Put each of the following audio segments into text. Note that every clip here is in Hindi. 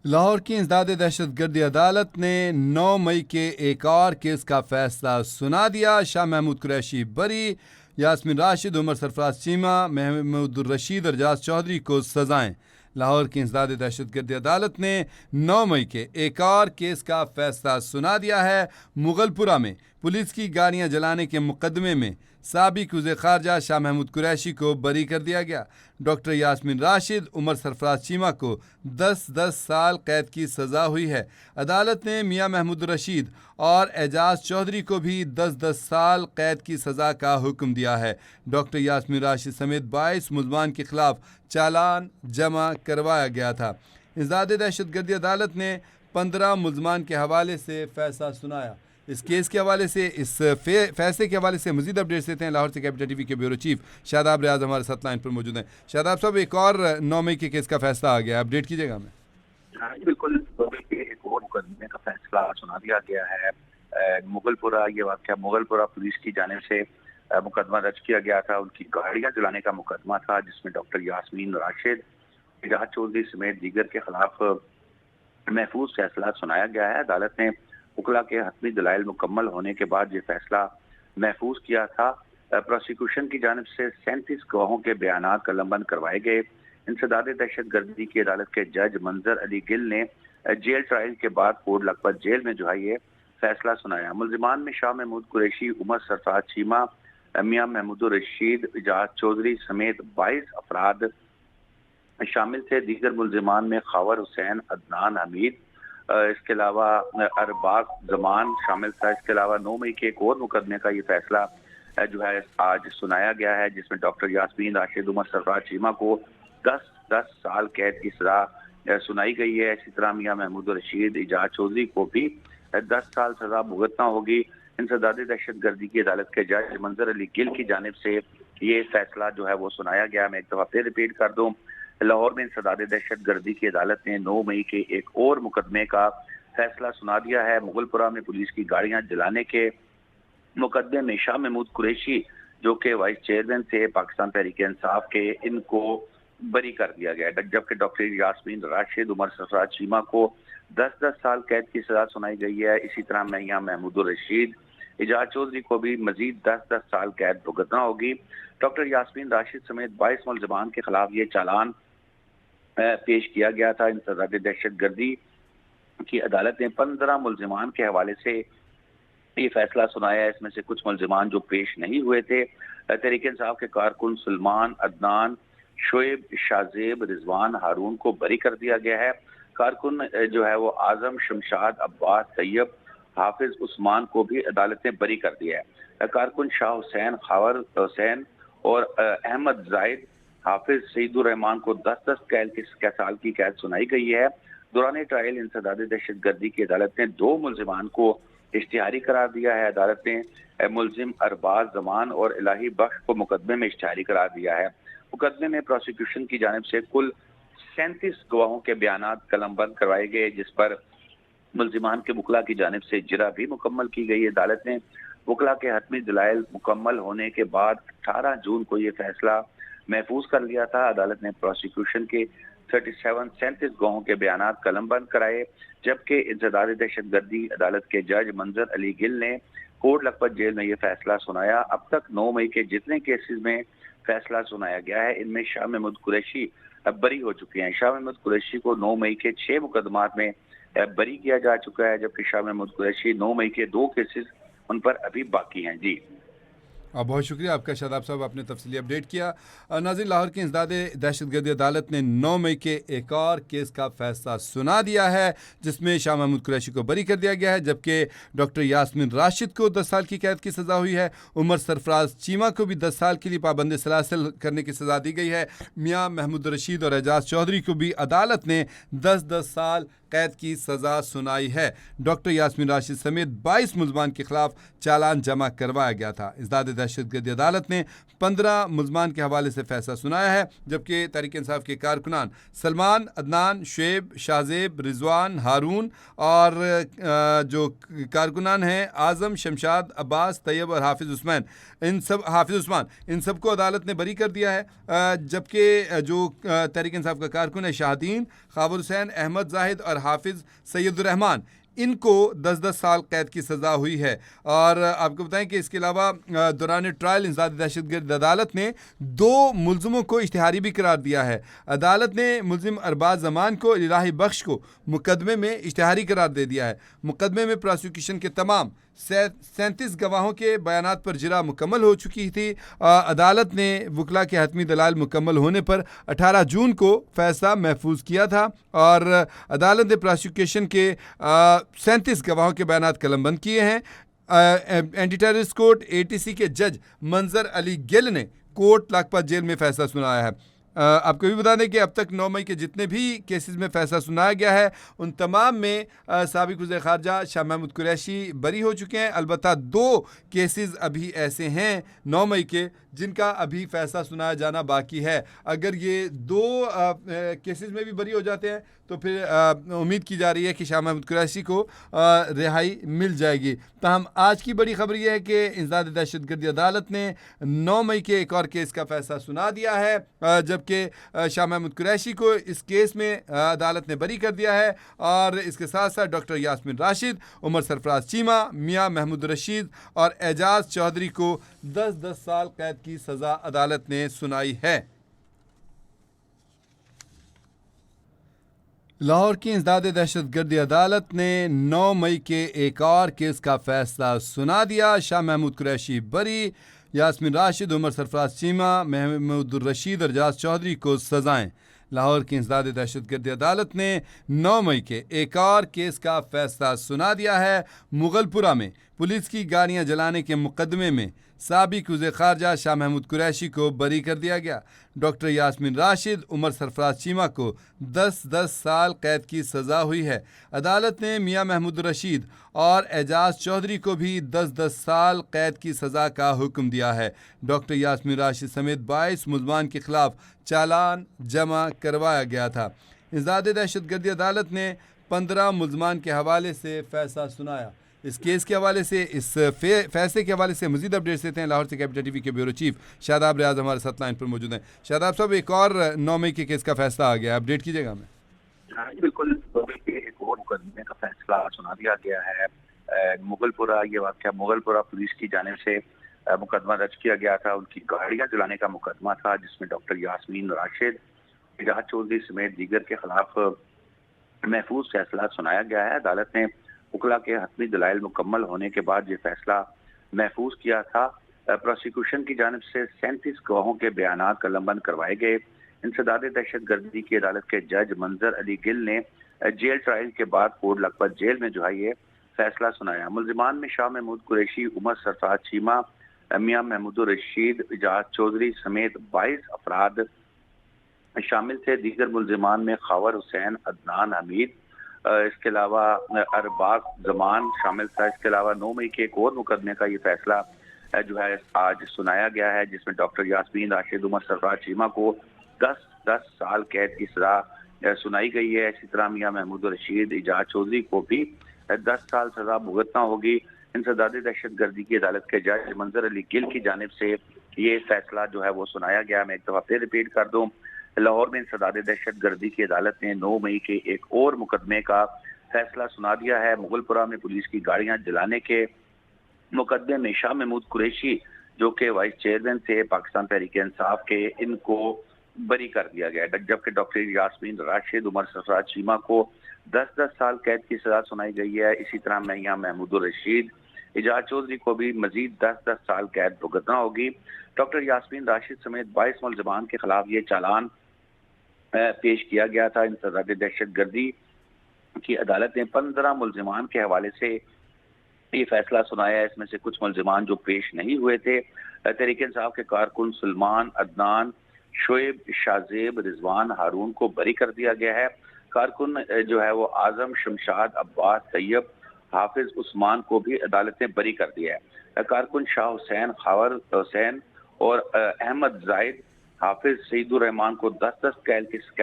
लाहौर की इंसदाद दहशतगर्दी अदालत ने 9 मई के एक और केस का फैसला सुना दिया। शाह महमूद कुरैशी बरी, यास्मीन राशिद, उमर सरफराज चीमा, महमूद रशीद और एजाज चौधरी को सजाएं। लाहौर की इंसदाद दहशतगर्दी अदालत ने 9 मई के एक और केस का फैसला सुना दिया है। मुगलपुरा में पुलिस की गाड़ियां जलाने के मुकदमे में साबिक वज़ीर ख़ारजा शाह महमूद कुरैशी को बरी कर दिया गया। डॉक्टर यास्मीन राशिद, उमर सरफराज चीमा को 10-10 साल कैद की सज़ा हुई है। अदालत ने मियां महमूद रशीद और एजाज चौधरी को भी 10-10 साल कैद की सज़ा का हुक्म दिया है। डॉक्टर यास्मीन राशिद समेत 22 मुल्ज़मान के खिलाफ चालान जमा करवाया गया था। इंसदाद दहशतगर्दी अदालत ने 15 मुल्ज़मान के हवाले से फैसला सुनाया। इस केस के हवाले से, इस फैसले के हवाले से मजीद अपडेट्स देते हैं लाहौर से कैपिटल टीवी के ब्यूरो चीफ शादाब रियाज हमारे साथ लाइन पर मौजूद हैं। शादाब साहब, एक और 9 मई के केस का फैसला आ गया, अपडेट कीजिएगा हमें। हाँ जी, बिल्कुल। एक और मुकदमे का फैसला सुना दिया गया है। मुगलपुरा, ये वाक़या मुगलपुरा पुलिस की जानिब से मुकदमा दर्ज किया गया था। उनकी गाड़ियां जलाने का मुकदमा था, जिसमें डॉक्टर यास्मीन राशिद, एजाज चौधरी समेत दीगर के खिलाफ महफूज फैसला सुनाया गया है। अदालत ने वकला के हतमी दलाइल मुकम्मल होने के बाद ये फैसला महफूज किया था। प्रोसिक्यूशन की जानिब से 37 गवाहों के बयानात कलमबंद करवाए गए। इंसदाद दहशतगर्दी की अदालत के जज मंजर अली गिल ने जेल ट्रायल के बाद कोट लखपत जेल में जो है ये फैसला सुनाया। मुल्जिमान में शाह महमूद कुरैशी, उमर सरफराज चीमा, मियां महमूद रशीद, एजाज चौधरी समेत 22 अफराद शामिल थे। दीगर मुल्जिमान में खावर हुसैन, अदनान हमीद, इसके अलावा अरबाज जमान शामिल था। इसके अलावा 9 मई के एक और मुकदमे का ये फैसला जो है आज सुनाया गया है, जिसमें डॉक्टर यास्मीन राशिद, उमर सरफराज चीमा को 10-10 साल कैद की सजा सुनाई गई है। इसी तरह मियां महमूद रशीद, एजाज चौधरी को भी 10 साल सजा भुगतना होगी। इंसदाद दहशतगर्दी की अदालत के जज मंजर अली गिल की जानिब से ये फैसला जो है वो सुनाया गया। मैं एक दफा फिर रिपीट कर दूं, लाहौर में इंसदाद दहशतगर्दी की अदालत ने 9 मई के एक और मुकदमे का फैसला सुना दिया है। मुगलपुरा में पुलिस की गाड़ियां जलाने के मुकदमे में शाह महमूद कुरैशी, जो कि वाइस चेयरमैन थे पाकिस्तान तहरीक इंसाफ के, इनको बरी कर दिया गया, जबकि डॉक्टर यास्मीन राशिद, उमर सरफराज चीमा को 10-10 साल कैद की सजा सुनाई गई है। इसी तरह मियां महमूद रशीद, एजाज चौधरी को भी मजीद 10-10 साल कैद भुगतना होगी। डॉक्टर यास्मीन राशिद समेत 22 मुल्जिमान के खिलाफ ये चालान पेश किया गया था। इंसदाद दहशतगर्दी की अदालत ने 15 मुल्जिमान के हवाले से ये फैसला सुनाया है। इसमें से कुछ मुल्जिमान जो पेश नहीं हुए थे, तहरीक इंसाफ के कारकुन सलमान, अदनान, शोएब, शाजेब, रिजवान, हारून को बरी कर दिया गया है। कारकुन जो है वो आजम, शमशाद, अब्बास, तैयब, हाफिज उस्मान को भी अदालत ने बरी कर दिया है। कारकुन शाह हुसैन, खावर हुसैन और अहमद जाहिद, हाफिज सईदुर रहमान को 10-10 साल की कैद सुनाई गई है। दौरान ट्रायल इंसदाद दहशतगर्दी की अदालत ने 2 मुल्जिमान को इश्तिहारी करार दिया है। अदालत ने मुल्जिम अरबाज जमान और इलाही बख्श को मुकदमे में इश्तिहारी करार दिया है। मुकदमे में प्रोसिक्यूशन की जानिब से कुल 37 गवाहों के बयानात कलमबंद करवाए गए, जिस पर मुल्जिमान के वकला की जानिब से जिरा भी मुकम्मल की गई। अदालत ने वकला के हतमी दलाइल मुकम्मल होने के बाद 18 जून को ये फैसला महफूज कर लिया था। अदालत ने प्रोसिक्यूशन के 37 गवाहों के बयानात कलमबंद कराए, जबकि इंसदाद दहशतगर्दी अदालत के जज मंजर अली गिल ने कोट लखपत जेल में ये फैसला सुनाया। अब तक 9 मई के जितने केसेस में फैसला सुनाया गया है, इनमें शाह महमूद कुरैशी बरी हो चुके हैं। शाह महमूद कुरैशी को 9 मई के 6 मुकदमात में बरी किया जा चुका है, जबकि शाह महमूद कुरैशी 9 मई के 2 केसेस उन पर अभी बाकी हैं। जी बहुत शुक्रिया आपका शादाब साहब, आपने तफसीली अपडेट किया। नाज़रीन, लाहौर की इंसदाद दहशतगर्दी अदालत ने 9 मई के एक और केस का फैसला सुना दिया है, जिसमें शाह महमूद कुरैशी को बरी कर दिया गया है, जबकि डॉक्टर यास्मीन राशिद को 10 साल की कैद की सज़ा हुई है। उमर सरफराज चीमा को भी 10 साल के लिए पाबंद सलासिल करने की सज़ा दी गई है। मियां महमूद रशीद और एजाज चौधरी को भी अदालत ने 10-10 साल कैद की सज़ा सुनाई है। डॉक्टर यास्मीन राशिद समेत 22 मुल्ज़मान के खिलाफ चालान जमा करवाया गया था। इंसदाद दहशतगर्दी अदालत ने 15 मुल्ज़मान के हवाले से फैसला सुनाया है, जबकि तहरीक इंसाफ के कारकुनान सलमान, अदनान, शुएब, शाजेब, रिजवान, हारून और जो कारकुनान हैं आज़म, शमशाद, अब्बास, तैयब और हाफिज उस्मान, इन सब को अदालत ने बरी कर दिया है। जबकि जो तहरीक इंसाफ का कारकुन है शाहदीन, खावर हुसैन, अहमद जाहिद और और हाफिज सैयदुर्रहमान, इनको 10-10 साल कैद की सज़ा हुई है। और आपको बताएं कि इसके अलावा दौरान ट्रायल इंसदाद दहशतगर्द अदालत ने 2 मुलज़मों को इश्तिहारी भी करार दिया है। अदालत ने मुलजिम अरबाज जमान को इलाही बख्श को मुकदमे में इश्तिहारी करार दे दिया है। मुकदमे में प्रोसिक्यूशन के तमाम 37 गवाहों के बयानात पर जिरा मुकम्मल हो चुकी थी। अदालत ने वकला के हतमी दलाल मुकम्मल होने पर 18 जून को फैसला महफूज किया था और अदालत ने प्रोसिक्यूशन के 37 गवाहों के बयानात कलमबंद किए हैं। एंटी टेररिस्ट कोर्ट ATC के जज मंजर अली गिल ने कोट लाखपत जेल में फैसला सुनाया है। आपको भी बता दें कि अब तक 9 मई के जितने भी केसेस में फैसला सुनाया गया है उन तमाम में साबिक वज़ीर ख़ारजा शाह महमूद कुरैशी बरी हो चुके हैं। अलबत्ता 2 केसेस अभी ऐसे हैं 9 मई के जिनका अभी फैसला सुनाया जाना बाकी है। अगर ये 2 केसेस में भी बरी हो जाते हैं तो फिर उम्मीद की जा रही है कि शाह महमूद कुरैशी को रिहाई मिल जाएगी। ताहम आज की बड़ी खबर यह है कि इंसदाद दहशतगर्दी अदालत ने 9 मई के एक और केस का फैसला सुना दिया है, जबकि शाह महमूद कुरैशी को इस केस में अदालत ने बरी कर दिया है। और इसके साथ साथ डॉक्टर यास्मीन राशिद, उमर सरफराज चीमा, मियां महमूद रशीद और एजाज चौधरी को 10-10 साल कैद की सज़ा अदालत ने सुनाई है। लाहौर की इंसदाद दहशतगर्दी अदालत ने 9 मई के एक और केस का फैसला सुना दिया। शाह महमूद कुरैशी बरी, यास्मीन राशिद, उमर सरफराज चीमा, महमूद रशीद और एजाज चौधरी को सज़ाएं। लाहौर की इंसदाद दहशतगर्दी अदालत ने 9 मई के एक और केस का फैसला सुना दिया है। मुगलपुरा में पुलिस की गाड़ियां जलाने के मुकदमे में साबिक वज़ीर ख़ारजा शाह महमूद कुरैशी को बरी कर दिया गया। डॉक्टर यास्मीन राशिद, उमर सरफराज चीमा को 10-10 साल कैद की सज़ा हुई है। अदालत ने मियां महमूद रशीद और एजाज चौधरी को भी 10-10 साल कैद की सज़ा का हुक्म दिया है। डॉक्टर यास्मीन राशिद समेत 22 मुलज़मान के खिलाफ चालान जमा करवाया गया था। इंसदाद दहशतगर्दी अदालत ने 15 मुलज़मान के हवाले से फैसला सुनाया। इस केस के हवाले से, इस फैसले के हवाले से मज़ीद अपडेट्स देते हैं। लाहौर से कैपिटल TV के ब्यूरो चीफ शादाब रियाज हमारे साथ लाइन पर मौजूद हैं। शादाब साहब, एक और 9 मई के केस का फैसला आ गया, अपडेट कीजिएगा हमें। हाँ बिल्कुल, एक और मुकदमे का फैसला सुना दिया गया है। मुगलपुरा, ये वाक़या मुगलपुरा पुलिस की जानिब से मुकदमा दर्ज किया गया था। उनकी गाड़ियाँ जलाने का मुकदमा था जिसमें डॉक्टर यास्मीन राशिद, एजाज चौधरी समेत दीगर के खिलाफ महफूज फैसला सुनाया गया है। अदालत ने वकला के हतमी दलाइल मुकम्मल होने के बाद ये फैसला महफूज किया था। प्रोसिक्यूशन की जानिब से 37 गवाहों के बयानात कलमबंद करवाए गए। इंसदाद दहशतगर्दी की अदालत के जज मंजर अली गिल ने जेल ट्रायल के बाद कोट लखपत जेल में जो है ये फैसला सुनाया। मुलजिमान में शाह महमूद कुरैशी, उमर सरफराज चीमा, मियां महमूद रशीद, एजाज चौधरी समेत 22 अफराद शामिल थे। दीगर मुलजिमान में खावर हुसैन, अदनान हमीद, इसके अलावा अरबाज जमान शामिल था। इसके अलावा 9 मई के एक और मुकदमे का ये फैसला जो है आज सुनाया गया है जिसमें डॉक्टर यास्मीन राशिद, उमर सरफराज चीमा को 10-10 साल कैद की सजा सुनाई गई है। इसी तरह मियां महमूद रशीद, एजाज चौधरी को भी 10 साल सजा भुगतना होगी। इंसदाद दहशतगर्दी की अदालत के जज मंजर अली गिल की जानिब से ये फैसला जो है वो सुनाया गया। मैं एक दफ़ा फिर रिपीट कर दूं, लाहौर में इंसदाद दहशतगर्दी की अदालत ने 9 मई के एक और मुकदमे का फैसला सुना दिया है। मुगलपुरा में पुलिस की गाड़ियां जलाने के मुकदमे में शाह महमूद कुरैशी जो कि वाइस चेयरमैन थे पाकिस्तान तहरीक इंसाफ के, इनको बरी कर दिया गया है। जबकि डॉक्टर यास्मीन राशिद, उमर सरफराज चीमा को 10-10 साल कैद की सजा सुनाई गई है। इसी तरह मियां महमूद रशीद, एजाज चौधरी को भी मजीद 10-10 साल कैद भुगतना होगी। डॉक्टर यास्मीन राशिद समेत 22 मुलजमान के खिलाफ ये चालान पेश किया गया था। इंसदाद दहशतगर्दी की अदालत ने 15 मुलजमान के हवाले से ये फैसला सुनाया है। इसमें से कुछ मुलजमान जो पेश नहीं हुए थे, तहरीक इंसाफ के कारकुन सलमान, अदनान, शोएब, शाजेब, रिजवान, हारून को बरी कर दिया गया है। कारकुन जो है वो आजम, शमशाद, अब्बास, तैयब, हाफिज उस्मान को भी अदालत ने बरी कर दिया है। कारकुन शाह हुसैन, खावर हुसैन और अहमद जाहिद, हाफिज सईदुर्रहमान को 10-10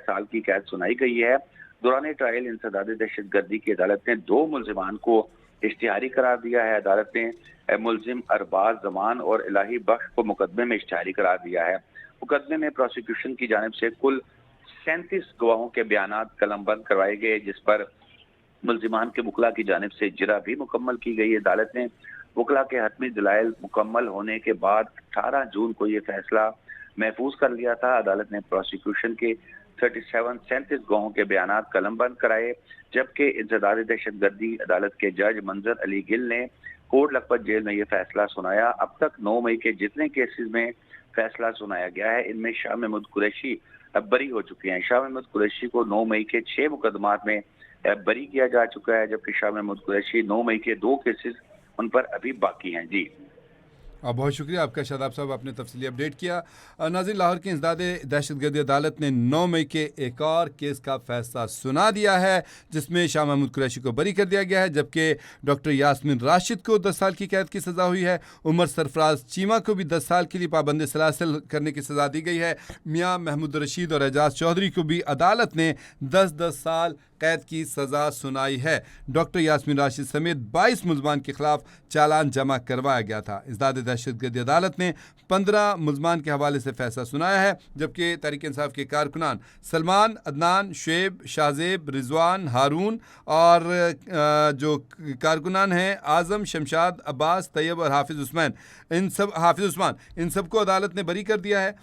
साल की कैद सुनाई गई है। दौरान ट्रायल इंसदाद दहशतगर्दी की अदालत ने 2 मुलजिमान को इश्तिहारी करार दिया है। अदालत ने मुलजिम अरबाज जमान और इलाही बख्श को मुकदमे में इश्तिहारी करार दिया है। मुकदमे में प्रोसिक्यूशन की जानिब से कुल 37 गवाहों के बयानात कलमबंद करवाए गए, जिस पर मुल्जिमान के वकला की जानिब से इजरा भी मुकम्मल की गई। अदालत ने वकला के हतमी दलाइल मुकम्मल होने के बाद 18 जून को ये फैसला महफूज कर लिया था। अदालत ने प्रोसिक्यूशन के 37 गवाहों के बयानात कलमबंद कराए, जबकि इंसदाद दहशतगर्दी अदालत के जज मंजर अली गिल ने कोट लखपत जेल में ये फैसला सुनाया। अब तक 9 मई के जितने केसेस में फैसला सुनाया गया है, इनमें शाह महमूद कुरैशी बरी हो चुके हैं। शाह महमूद कुरैशी को 9 मई के 6 मुकदमात में बरी किया जा चुका है, जबकि शाह महमूद कुरैशी 9 मई के 2 केसेस उन पर अभी बाकी हैं। जी बहुत शुक्रिया आपका शादाब साहब, आपने तफसीली अपडेट किया। नाज़रीन, लाहौर की इंसदाद दहशतगर्दी अदालत ने 9 मई के एक और केस का फैसला सुना दिया है, जिसमें शाह महमूद कुरैशी को बरी कर दिया गया है, जबकि डॉक्टर यास्मीन राशिद को 10 साल की कैद की सज़ा हुई है। उमर सरफराज चीमा को भी 10 साल के लिए पाबंद सलासिल करने की सज़ा दी गई है। मियाँ महमूद रशीद और एजाज चौधरी को भी अदालत ने 10-10 साल कैद की सज़ा सुनाई है। डॉक्टर यास्मीन राशिद समेत 22 मुल्ज़मान के खिलाफ चालान जमा करवाया गया था। इंसदाद दहशतगर्दी अदालत ने 15 मुल्ज़मान के हवाले से फैसला सुनाया है, जबकि तहरीक इंसाफ के कारकुनान सलमान, अदनान, शुएब, शाहजेब, रिजवान, हारून और जो कारकुनान हैं आज़म, शमशाद, अब्बास, तैयब और हाफिज़ उस्मान, इन सब को अदालत ने बरी कर दिया है।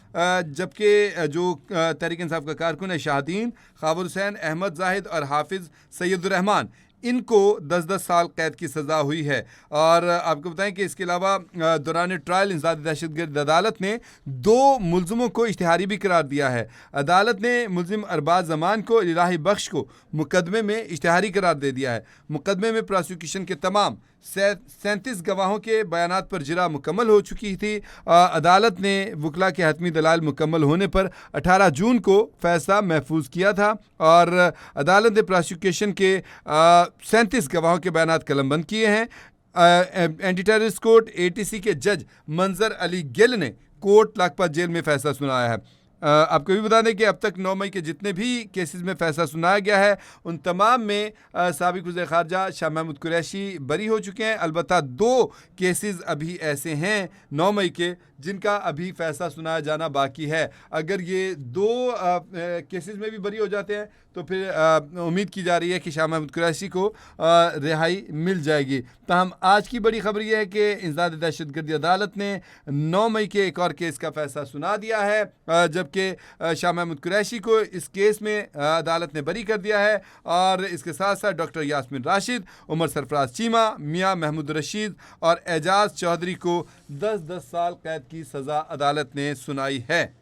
जबकि जो तहरीक इंसाफ का कारकुन है शाहदीन, ख़ाबर हुसैन, अहमद जाहिद और हाफिज़ सैयदुर्रहमान, इनको 10-10 साल कैद की सज़ा हुई है। और आपको बताएं कि इसके अलावा दौरान ट्रायल इंसदाद दहशतगर्द अदालत ने 2 मुल्ज़िमों को इश्तिहारी भी करार दिया है। अदालत ने मुल्ज़िम अरबाज जमान को इलाही बख्श को मुकदमे में इश्तिहारी करार दे दिया है। मुकदमे में प्रोसिक्यूशन के तमाम 37 गवाहों के बयानात पर जिरा मुकम्मल हो चुकी थी। अदालत ने वकला के हतमी दलाल मुकम्मल होने पर 18 जून को फैसला महफूज किया था और अदालत ने प्रोसिक्यूशन के 37 गवाहों के बयानात कलमबंद किए हैं। एंटी टेररिस्ट कोर्ट ATC के जज मंजर अली गिल ने कोट लखपत जेल में फैसला सुनाया है। आपको भी बता दें कि अब तक 9 मई के जितने भी केसेस में फैसला सुनाया गया है, उन तमाम में साबिक़ वज़ीर ख़ारजा शाह महमूद कुरैशी बरी हो चुके हैं। अलबत्ता 2 केसेस अभी ऐसे हैं 9 मई के, जिनका अभी फैसला सुनाया जाना बाकी है। अगर ये 2 केसेस में भी बरी हो जाते हैं तो फिर उम्मीद की जा रही है कि शाह महमूद कुरैशी को रिहाई मिल जाएगी। तहम आज की बड़ी खबर यह है कि इंसदाद दहशतगर्दी अदालत ने 9 मई के एक और केस का फैसला सुना दिया है, जबकि शाह महमूद कुरैशी को इस केस में अदालत ने बरी कर दिया है। और इसके साथ साथ डॉक्टर यास्मीन राशिद, उमर सरफराज चीमा, मियाँ महमूद रशीद और एजाज चौधरी को 10-10 साल कैद की सज़ा अदालत ने सुनाई है।